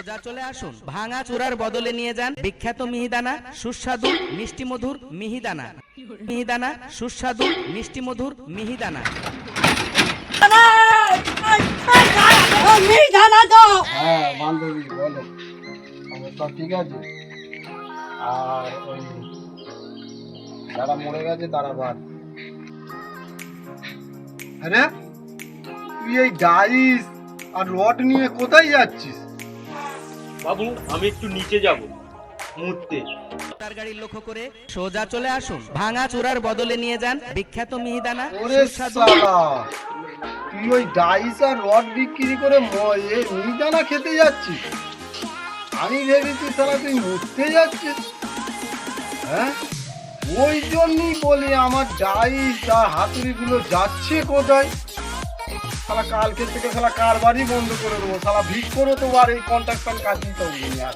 সোজা চলে আসুন, ভাঙা চূড়ার বদলে নিয়ে যান বিখ্যাত মিহিদানা, সুস্বাদু মিষ্টি মধুর মিহিদানা। মিহিদানা, সুস্বাদু মিষ্টি মধুর মিহিদানা। হ্যাঁ বান্ধবী বলো, অবস্থা ঠিক আছে? আর ওই যারা মরে গেছে তারা বাদ। আরে তুই এই ডাইস আর রড নিয়ে কোথায় যাচ্ছিস? বাবু আমি একটু নিচে যাব মুহূর্তে। তার গাড়ি লক্ষ্য করে সোজা চলে আসুন, ভাঙা চূড়ার বদলে নিয়ে যান বিখ্যাত মিহিদানা, ওরে সুস্বাদু। শালা, তুই ওই ডাইস আর রড বিক্রি করে মিহিদানা খেতে যাচ্ছিস? আমি ভেবেছি শালা তুই মরতে যাচ্ছিস। হ্যাঁ, ওই জন্যই বলি আমার ডাইস আর হাতুড়িগুলো যাচ্ছে কোথায়? শালা কালকে থেকে শালা কারবারই বন্ধ করে দেবো। শালা ভিক করো তো আর এই কন্ট্রাকশন কাজ দিতে হবে না।